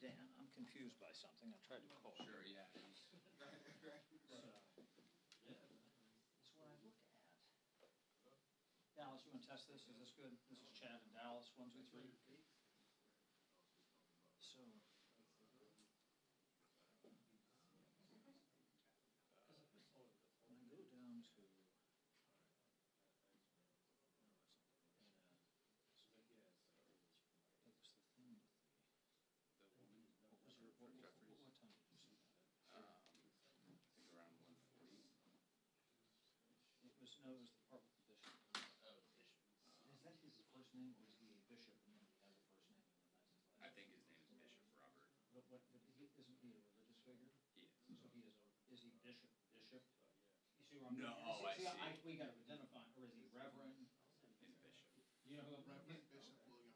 Dan, I'm confused by something. I tried to call. Sure, yeah. So, it's what I look at. Dallas, you want to test this? Is this good? This is Chad and Dallas, 1, 2, 3. So, when I go down to it was the thing with The woman. what was your, what time did you see that? I think around 1:40. It was, no, it was the part with the bishop. Oh, Bishop. Is that his first name, or is he a bishop and then he has a first name and then that's his last name? I think his name is Bishop Robert. But isn't he a religious figure? He is. So he is he bishop? You see where I'm No, going? I see. We gotta identify, or is he reverend? He's Bishop. You know who a reverend? Bishop William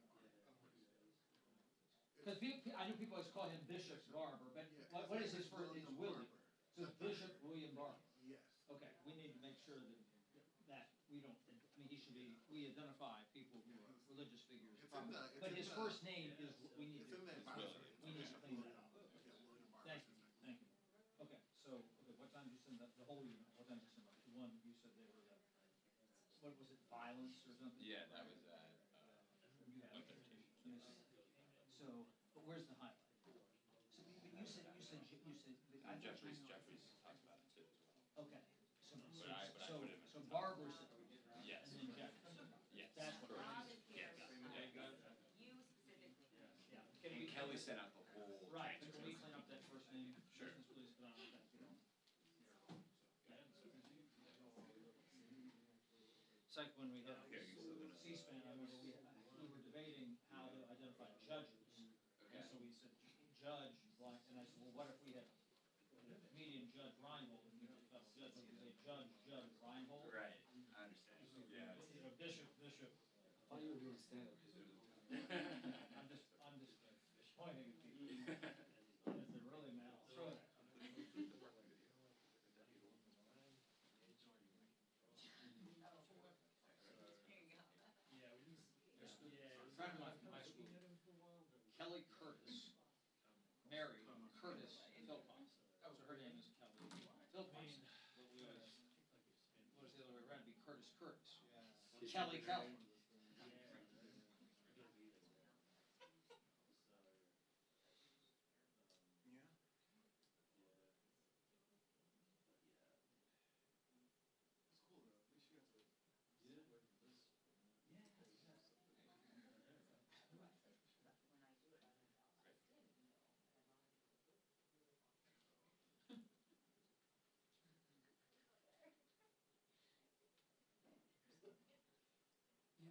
Because I know people always call him Bishop Barber, but what is his first name? William. So Bishop William Barber. Yes. Okay, we need to make sure that we don't, I mean, we identify people who are religious figures. But his first name is, we need to clean that up. Thank you. Okay, so, what time did you send the whole email? What time did you send that? The one you said they were, what was it, violence or something? Yeah, that was at You had it. 1:13. So, but where's the highlight? So, but you said. Jeffries talks about it too as well. Okay, so I put it in my- Barbara said, Yes. and then Jeffries. Yes. That's what. Correct. Yes. Yeah. You specifically. Yeah. And Kelly sent out the whole. Right, but can we transcript. clean up that first name? Sure. Please, put on that, you know. It's like when we had C-SPAN, I remember we were debating how to identify judges. Okay. And so we said, judge, like, and I said, well, what if we had median Judge Reinhold and we had a federal judge? So we say Judge Reinhold. Right, I understand. Yeah. You know, Bishop. I thought you were doing stand-up. I'm just pointing at people. And if they're really mad, I'll throw it at them. Here you go. A friend of mine from high school, Kelly Curtis, married Curtis Philpott. That was her name, is Kelly Philpott. What was the other way around? It'd be Curtis. Kelly. Yeah. It's cool though. At least you got to sit away from this. When I do it,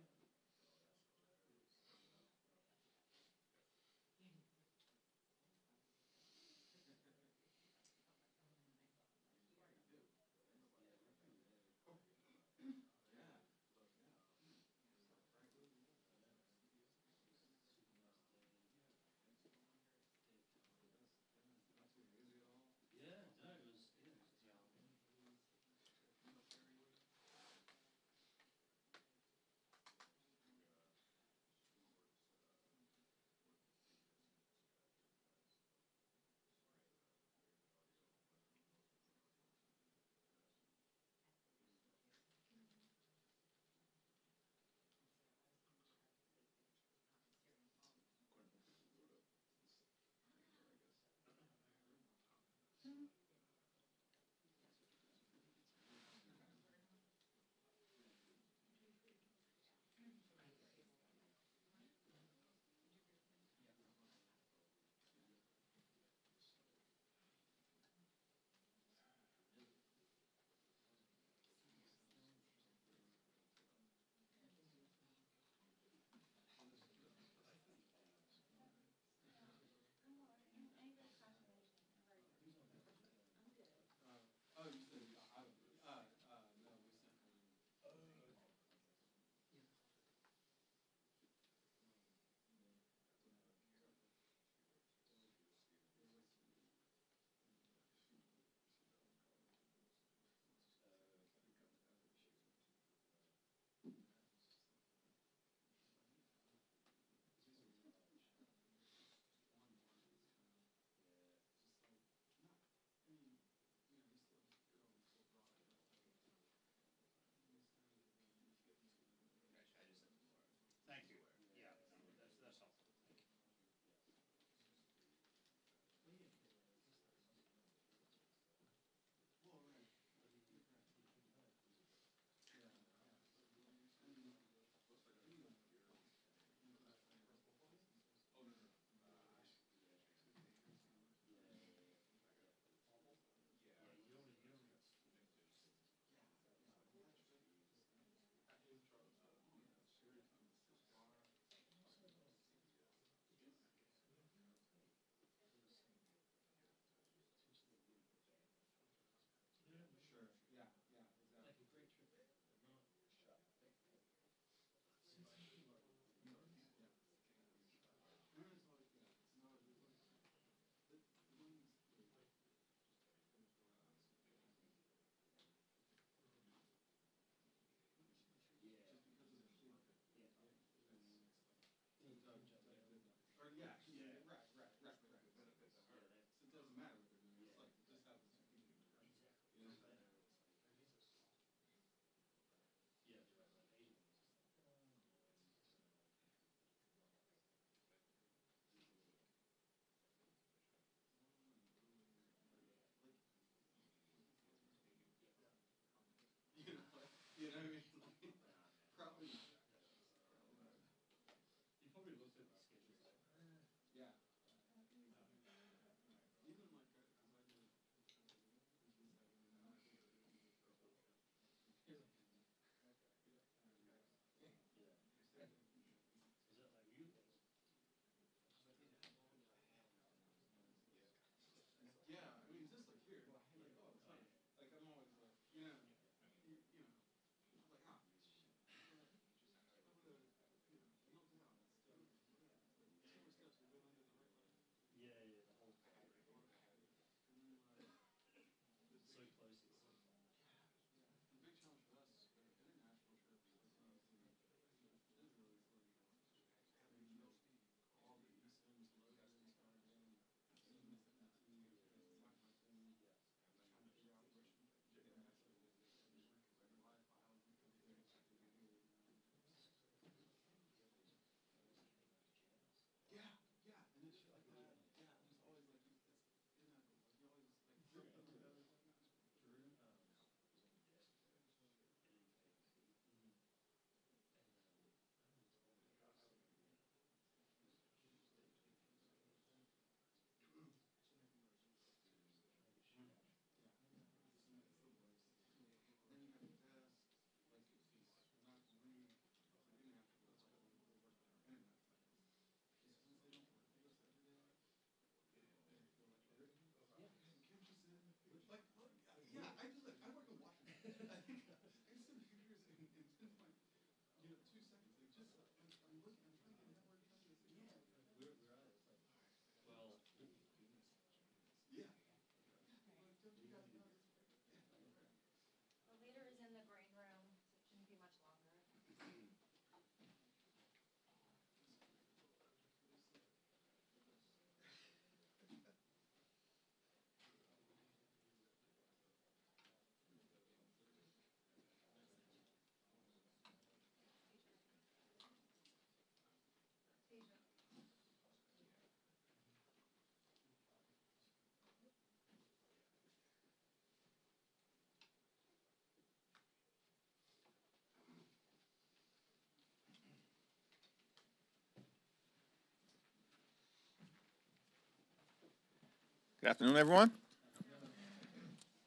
Good afternoon, everyone.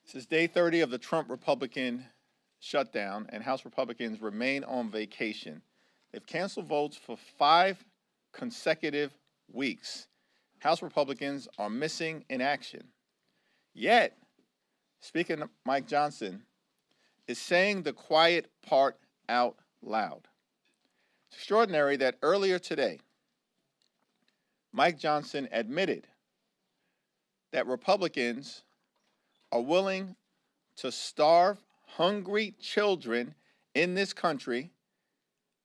This is day 30 of the Trump Republican shutdown, and House Republicans remain on vacation. They've canceled votes for 5 consecutive weeks. House Republicans are missing in action. Yet, Speaker Mike Johnson is saying the quiet part out loud. It's extraordinary that earlier today, Mike Johnson admitted that Republicans are willing to starve hungry children in this country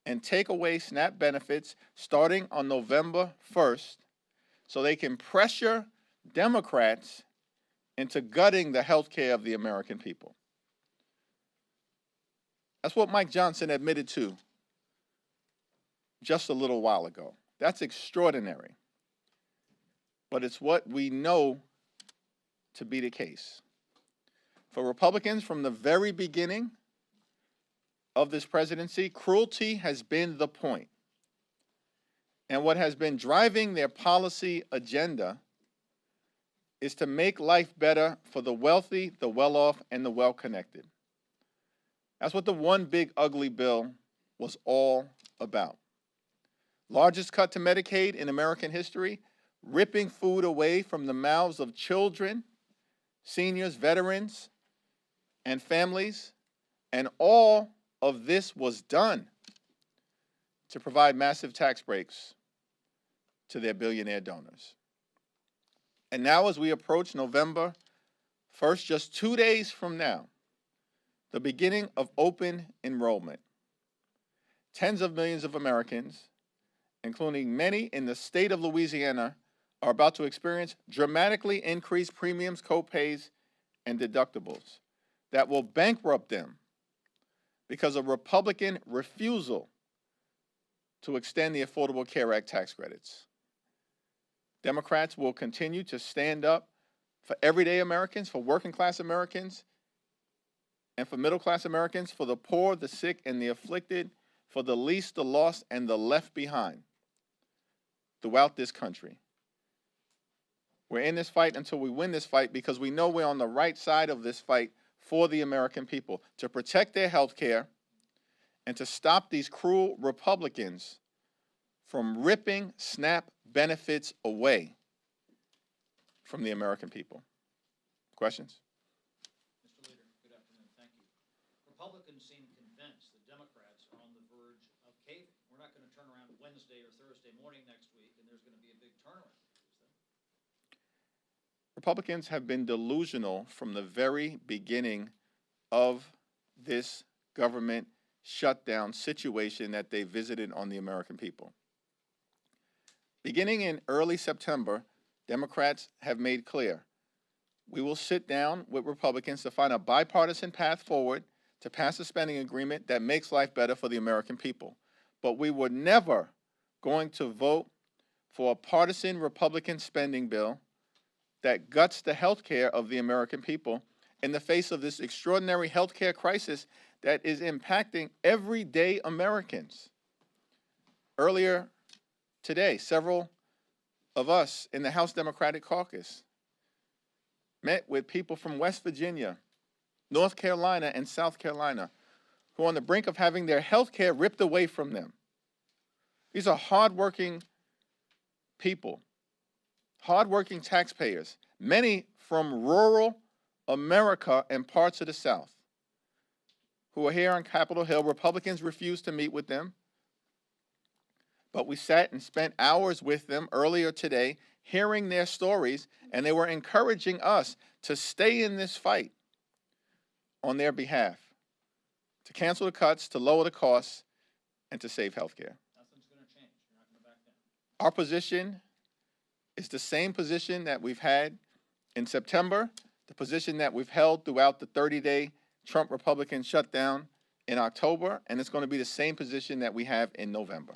and take away SNAP benefits starting on November 1st so they can pressure Democrats into gutting the health care of the American people. That's what Mike Johnson admitted to just a little while ago. That's extraordinary. But it's what we know to be the case. For Republicans, from the very beginning of this presidency, cruelty has been the point. And what has been driving their policy agenda is to make life better for the wealthy, the well-off, and the well-connected. That's what the one big ugly bill was all about. Largest cut to Medicaid in American history, ripping food away from the mouths of children, seniors, veterans, and families, and all of this was done to provide massive tax breaks to their billionaire donors. And now as we approach November 1st, just 2 days from now, the beginning of open enrollment, tens of millions of Americans, including many in the state of Louisiana, are about to experience dramatically increased premiums, copays, and deductibles that will bankrupt them because of Republican refusal to extend the Affordable Care Act tax credits. Democrats will continue to stand up for everyday Americans, for working class Americans, and for middle class Americans, for the poor, the sick, and the afflicted, for the least, the lost, and the left behind throughout this country. We're in this fight until we win this fight because we know we're on the right side of this fight for the American people, to protect their health care and to stop these cruel Republicans from ripping SNAP benefits away from the American people. Questions? Mr. Leader, good afternoon. Thank you. Republicans seem convinced that Democrats are on the verge of caving. We're not going to turn around Wednesday or Thursday morning next week, and there's going to be a big turnaround. Republicans have been delusional from the very beginning of this government shutdown situation that they visited on the American people. Beginning in early September, Democrats have made clear, we will sit down with Republicans to find a bipartisan path forward to pass a spending agreement that makes life better for the American people. But we were never going to vote for a partisan Republican spending bill that guts the health care of the American people in the face of this extraordinary health care crisis that is impacting everyday Americans. Earlier today, several of us in the House Democratic Caucus met with people from West Virginia, North Carolina, and South Carolina who are on the brink of having their health care ripped away from them. These are hardworking people, hardworking taxpayers, many from rural America and parts of the South, who are here on Capitol Hill. Republicans refused to meet with them, but we sat and spent hours with them earlier today hearing their stories, and they were encouraging us to stay in this fight on their behalf, to cancel the cuts, to lower the costs, and to save health care. Nothing's going to change. You're not going to back down. Our position is the same position that we've had in September, the position that we've held throughout the 30-day Trump Republican shutdown in October, and it's going to be the same position that we have in November.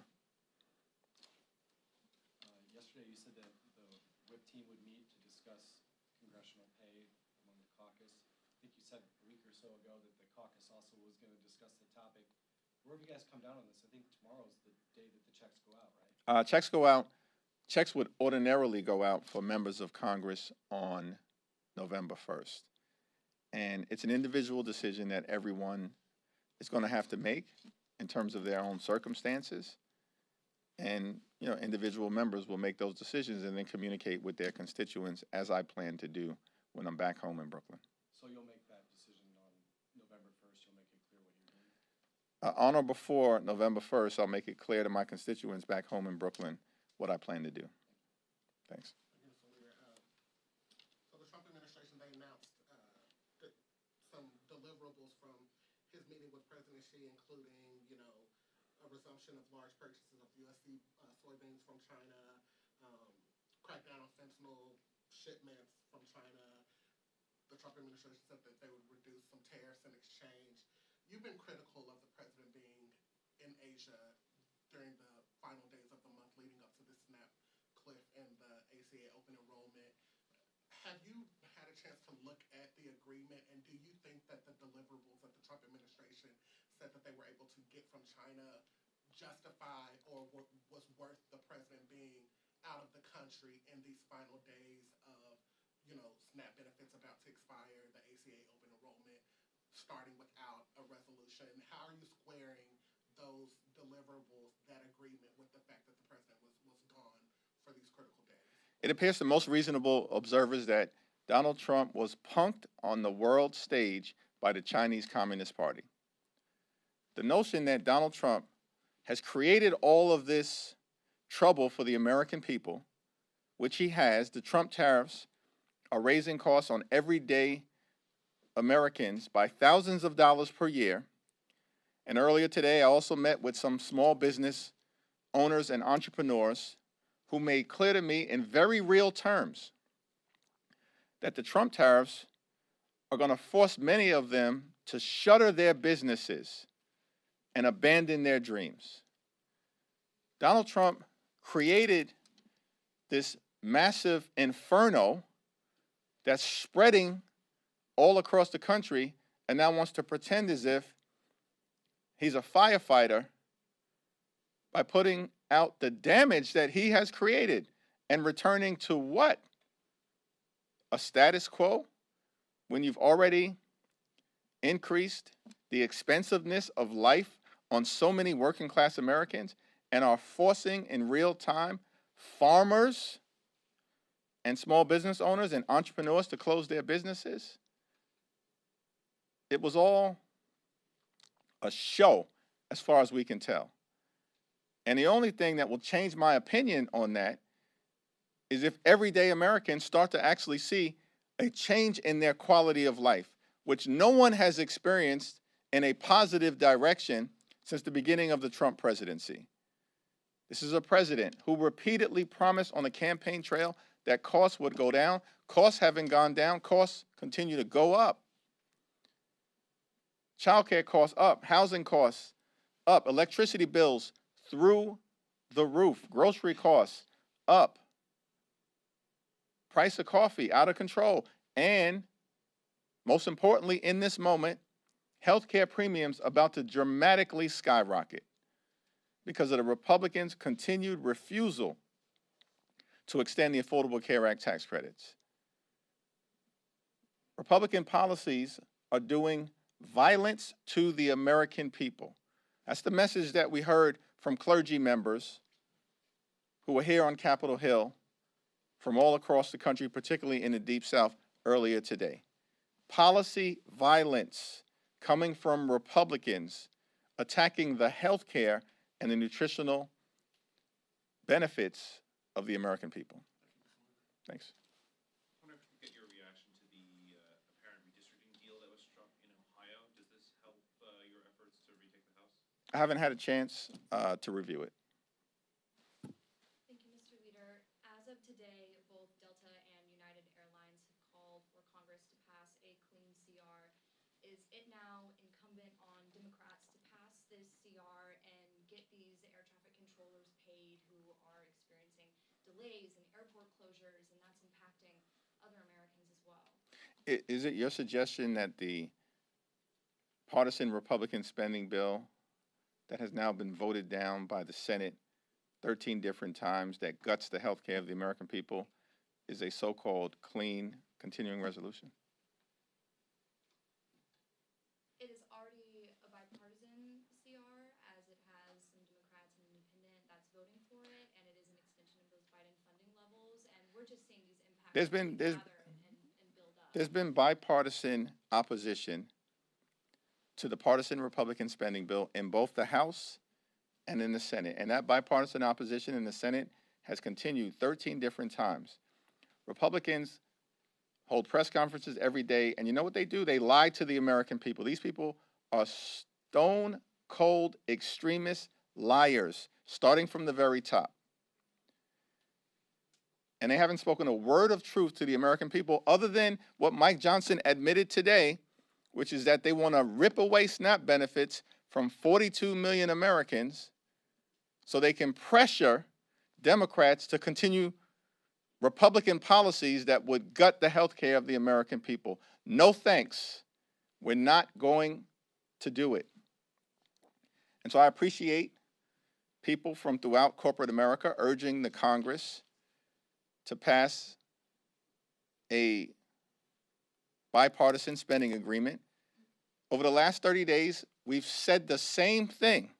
Yesterday you said that the whip team would meet to discuss congressional pay among the caucus. I think you said a week or so ago that the caucus also was going to discuss the topic. Where have you guys come down on this? I think tomorrow is the day that the checks go out, right? Checks go out checks would ordinarily go out for members of Congress on November 1st. And it's an individual decision that everyone is going to have to make in terms of their own circumstances. And, you know, individual members will make those decisions and then communicate with their constituents, as I plan to do when I'm back home in Brooklyn. So you'll make that decision on November 1st, you'll make it clear what you're doing? On or before November 1st, I'll make it clear to my constituents back home in Brooklyn what I plan to do. Thanks. So the Trump administration, they announced some deliverables from his meeting with President Xi, including, you know, a resumption of large purchases of USC soybeans from China, crackdown on fentanyl shipments from China. The Trump administration said that they would reduce some tariffs in exchange. You've been critical of the president being in Asia during the final days of the month leading up to the snap cliff and the ACA open enrollment. Have you had a chance to look at the agreement, and do you think that the deliverables that the Trump administration said that they were able to get from China justify or was worth the president being out of the country in these final days of, you know, SNAP benefits about to expire, the ACA open enrollment starting without a resolution? How are you squaring those deliverables, that agreement, with the fact that the president was gone for these critical days? It appears to most reasonable observers that Donald Trump was punked on the world stage by the Chinese Communist Party. The notion that Donald Trump has created all of this trouble for the American people, which he has. The Trump tariffs are raising costs on everyday Americans by thousands of dollars per year. And earlier today, I also met with some small business owners and entrepreneurs who made clear to me in very real terms that the Trump tariffs are going to force many of them to shutter their businesses and abandon their dreams. Donald Trump created this massive inferno that's spreading all across the country and now wants to pretend as if he's a firefighter by putting out the damage that he has created and returning to what? A status quo when you've already increased the expensiveness of life on so many working class Americans and are forcing in real time farmers and small business owners and entrepreneurs to close their businesses. It was all a show as far as we can tell. And the only thing that will change my opinion on that is if everyday Americans start to actually see a change in their quality of life, which no one has experienced in a positive direction since the beginning of the Trump presidency. This is a president who repeatedly promised on the campaign trail that costs would go down. Costs haven't gone down. Costs continue to go up. Childcare costs up. Housing costs up. Electricity bills through the roof. Grocery costs up. Price of coffee out of control. And most importantly, in this moment, healthcare premiums about to dramatically skyrocket because of the Republicans' continued refusal to extend the Affordable Care Act tax credits. Republican policies are doing violence to the American people. That's the message that we heard from clergy members who were here on Capitol Hill from all across the country, particularly in the Deep South, earlier today. Policy violence coming from Republicans attacking the health care and the nutritional benefits of the American people. Thanks. I wonder if we could get your reaction to the apparent redistricting deal that was struck in Ohio. Does this help your efforts to retake the House? I haven't had a chance to review it. Thank you, Mr. Leader. As of today, both Delta and United Airlines have called for Congress to pass a clean CR. Is it now incumbent on Democrats to pass this CR and get these air traffic controllers paid who are experiencing delays and airport closures, and that's impacting other Americans as well? Is it your suggestion that the partisan Republican spending bill that has now been voted down by the Senate 13 different times that guts the health care of the American people is a so-called clean continuing resolution? It is already a bipartisan CR, as it has some Democrats and independent that's voting for it, and it is an extension of those Biden funding levels, and we're just seeing these impacts gather and build up. There's been bipartisan opposition to the partisan Republican spending bill in both the House and in the Senate. And that bipartisan opposition in the Senate has continued 13 different times. Republicans hold press conferences every day, and you know what they do? They lie to the American people. These people are stone cold extremist liars, starting from the very top. And they haven't spoken a word of truth to the American people other than what Mike Johnson admitted today, which is that they want to rip away SNAP benefits from 42 million Americans so they can pressure Democrats to continue Republican policies that would gut the health care of the American people. No thanks. We're not going to do it. And so I appreciate people from throughout corporate America urging the Congress to pass a bipartisan spending agreement. Over the last 30 days, we've said the same thing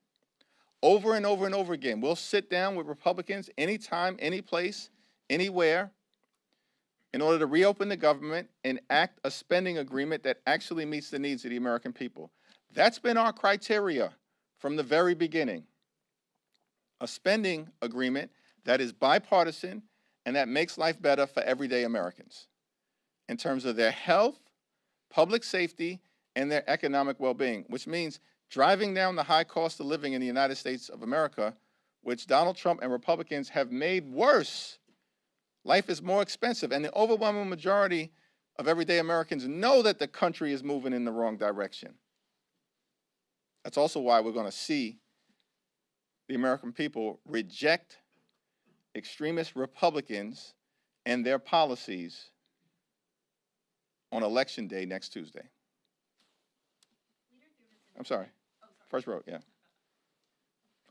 over and over and over again. We'll sit down with Republicans anytime, any place, anywhere, in order to reopen the government and act a spending agreement that actually meets the needs of the American people. That's been our criteria from the very beginning. A spending agreement that is bipartisan and that makes life better for everyday Americans in terms of their health, public safety, and their economic well-being, which means driving down the high cost of living in the United States of America, which Donald Trump and Republicans have made worse. Life is more expensive, and the overwhelming majority of everyday Americans know that the country is moving in the wrong direction. That's also why we're going to see the American people reject extremist Republicans and their policies on Election Day next Tuesday. I'm sorry. First row, yeah.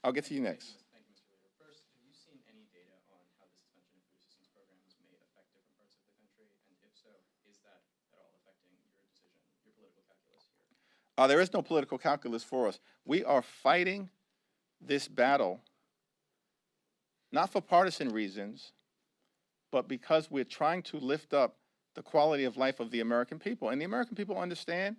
I'll get to you next. Thank you, Mr. Leader. First, have you seen any data on how the suspension of food assistance programs may affect different parts of the country? And if so, is that at all affecting your decision, your political calculus here? There is no political calculus for us. We are fighting this battle not for partisan reasons, but because we're trying to lift up the quality of life of the American people. And the American people understand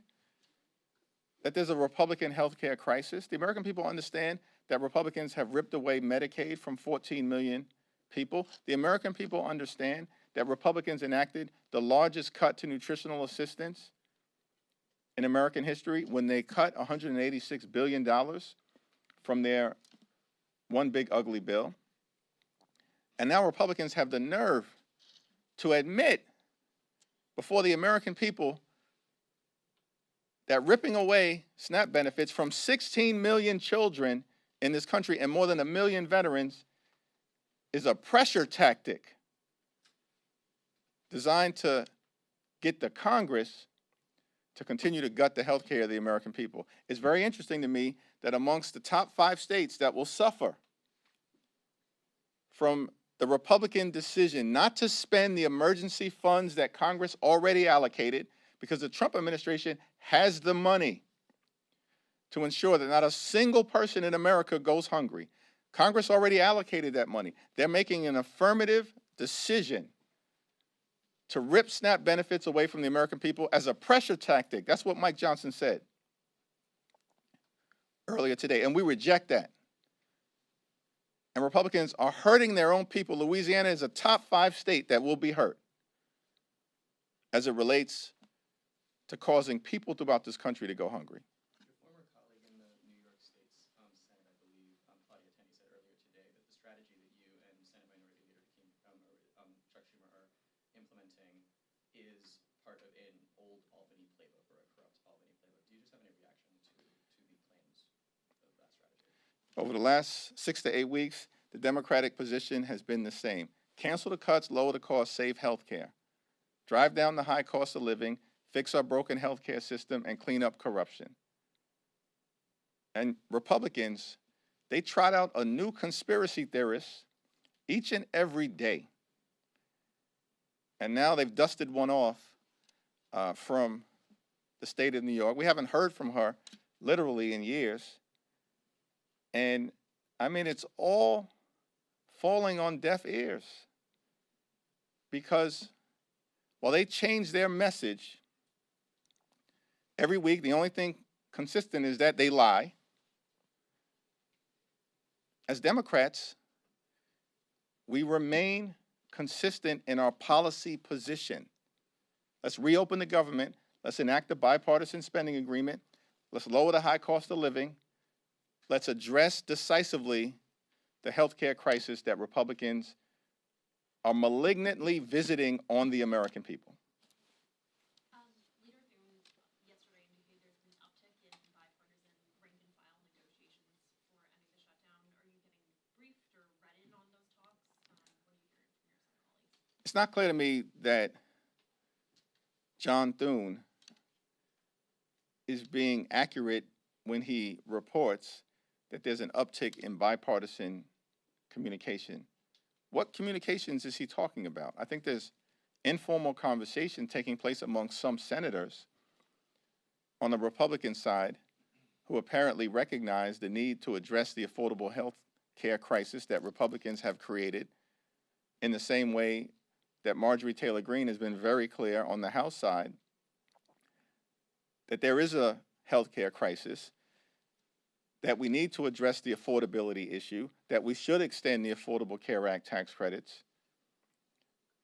that there's a Republican health care crisis. The American people understand that Republicans have ripped away Medicaid from 14 million people. The American people understand that Republicans enacted the largest cut to nutritional assistance in American history when they cut $186 billion from their one big ugly bill. And now Republicans have the nerve to admit before the American people that ripping away SNAP benefits from 16 million children in this country and more than 1 million veterans is a pressure tactic designed to get the Congress to continue to gut the health care of the American people. It's very interesting to me that amongst the top 5 states that will suffer from the Republican decision not to spend the emergency funds that Congress already allocated, because the Trump administration has the money to ensure that not a single person in America goes hungry. Congress already allocated that money. They're making an affirmative decision to rip SNAP benefits away from the American people as a pressure tactic. That's what Mike Johnson said earlier today, and we reject that. And Republicans are hurting their own people. Louisiana is a top 5 state that will be hurt as it relates to causing people throughout this country to go hungry. Your former colleague in the New York State Senate, I believe, Claudia Tenney, said earlier today that the strategy that you and Senate Minority Leader Chuck Schumer are implementing is part of an old Albany playbook or a corrupt Albany playbook. Do you just have any reaction to the claims of that strategy? Over the last 6 to 8 weeks, the Democratic position has been the same. Cancel the cuts, lower the cost, save health care. Drive down the high cost of living, fix our broken health care system, and clean up corruption. And Republicans They trot out a new conspiracy theorist each and every day. And now they've dusted one off from the state of New York. We haven't heard from her literally in years. And I mean, it's all falling on deaf ears because while they change their message every week, the only thing consistent is that they lie. As Democrats, we remain consistent in our policy position. Let's reopen the government. Let's enact a bipartisan spending agreement. Let's lower the high cost of living. Let's address decisively the healthcare crisis that Republicans are malignantly visiting on the American people. Leader Thune yesterday indicated there's been an uptick in bipartisan rank-and-file negotiations for ending the shutdown. Are you getting briefed or read in on those talks? What are you hearing from your colleagues? It's not clear to me that John Thune is being accurate when he reports that there's an uptick in bipartisan communication. What communications is he talking about? I think there's informal conversation taking place among some senators on the Republican side who apparently recognize the need to address the affordable health care crisis that Republicans have created in the same way that Marjorie Taylor Greene has been very clear on the House side that there is a health care crisis, that we need to address the affordability issue, that we should extend the Affordable Care Act tax credits,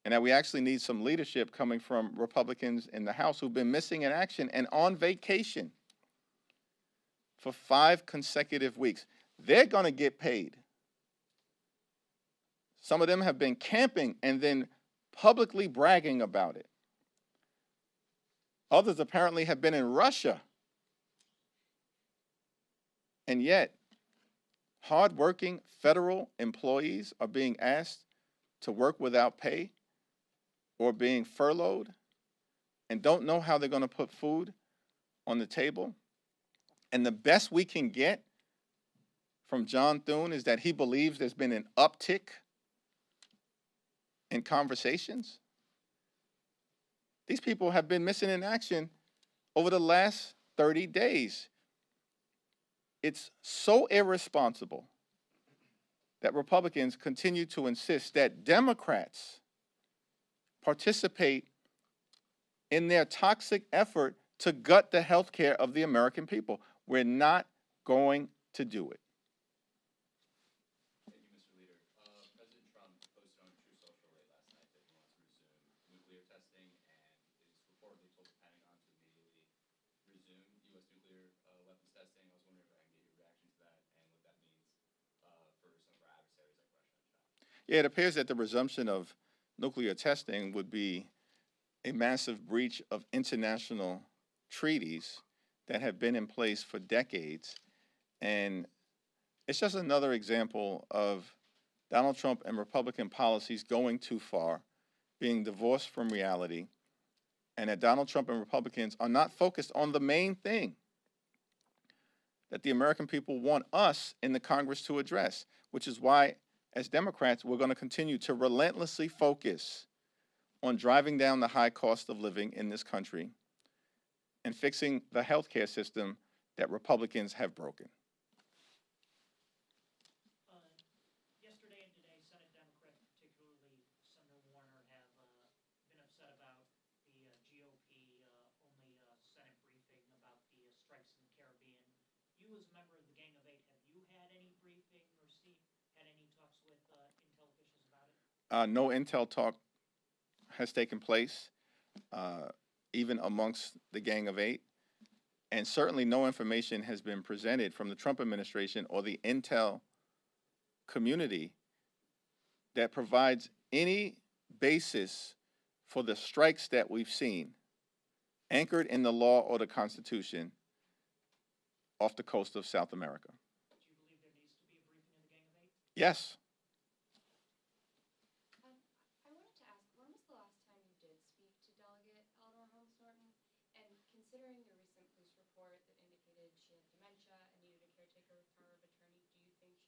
and that we actually need some leadership coming from Republicans in the House who've been missing in action and on vacation for 5 consecutive weeks. They're going to get paid. Some of them have been camping and then publicly bragging about it. Others apparently have been in Russia. And yet, hardworking federal employees are being asked to work without pay or being furloughed and don't know how they're going to put food on the table. And the best we can get from John Thune is that he believes there's been an uptick in conversations. These people have been missing in action over the last 30 days. It's so irresponsible that Republicans continue to insist that Democrats participate in their toxic effort to gut the health care of the American people. We're not going to do it. Thank you, Mr. Leader. President Trump posted on True Social late last night that he wants to resume nuclear testing and is reportedly told the Pentagon to immediately resume U.S. nuclear weapons testing. I was wondering if I can get your reaction to that and what that means for some of our adversaries like Russia and China. Yeah, it appears that the resumption of nuclear testing would be a massive breach of international treaties that have been in place for decades. And it's just another example of Donald Trump and Republican policies going too far, being divorced from reality, and that Donald Trump and Republicans are not focused on the main thing that the American people want us in the Congress to address, which is why, as Democrats, we're going to continue to relentlessly focus on driving down the high cost of living in this country and fixing the healthcare system that Republicans have broken. Yesterday and today, Senate Democrats, particularly Senator Warner, have been upset about the GOP only Senate briefing about the strikes in the Caribbean. You, as a member of the Gang of Eight, have you had any briefing or had any talks with Intel officials about it? No Intel talk has taken place, even amongst the Gang of Eight. And certainly no information has been presented from the Trump administration or the Intel community that provides any basis for the strikes that we've seen, anchored in the law or the Constitution, off the coast of South America. Do you believe there needs to be a briefing of the Gang of Eight? Yes. I wanted to ask, when was the last time you did speak to Delegate Eleanor Holmes Norton? And considering your recent police report that indicated she had dementia and needed a caretaker with power of attorney, do you think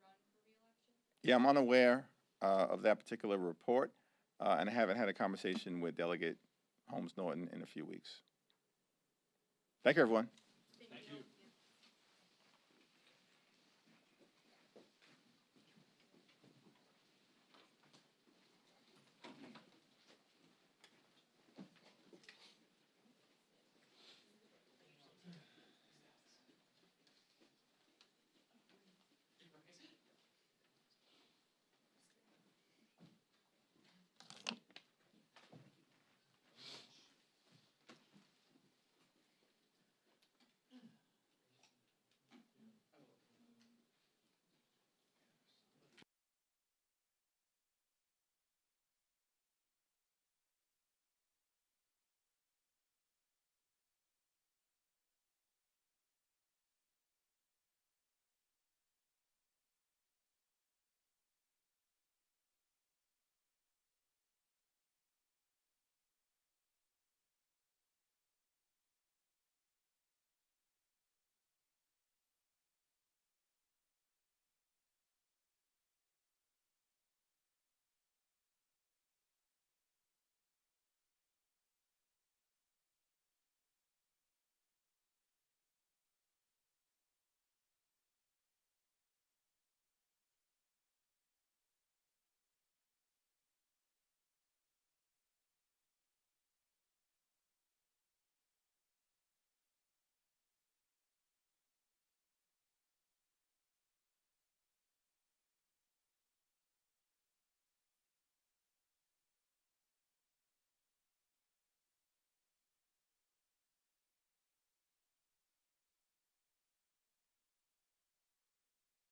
run for reelection? Yeah, I'm unaware of that particular report, and I haven't had a conversation with Delegate Holmes Norton in a few weeks. Thank you, everyone.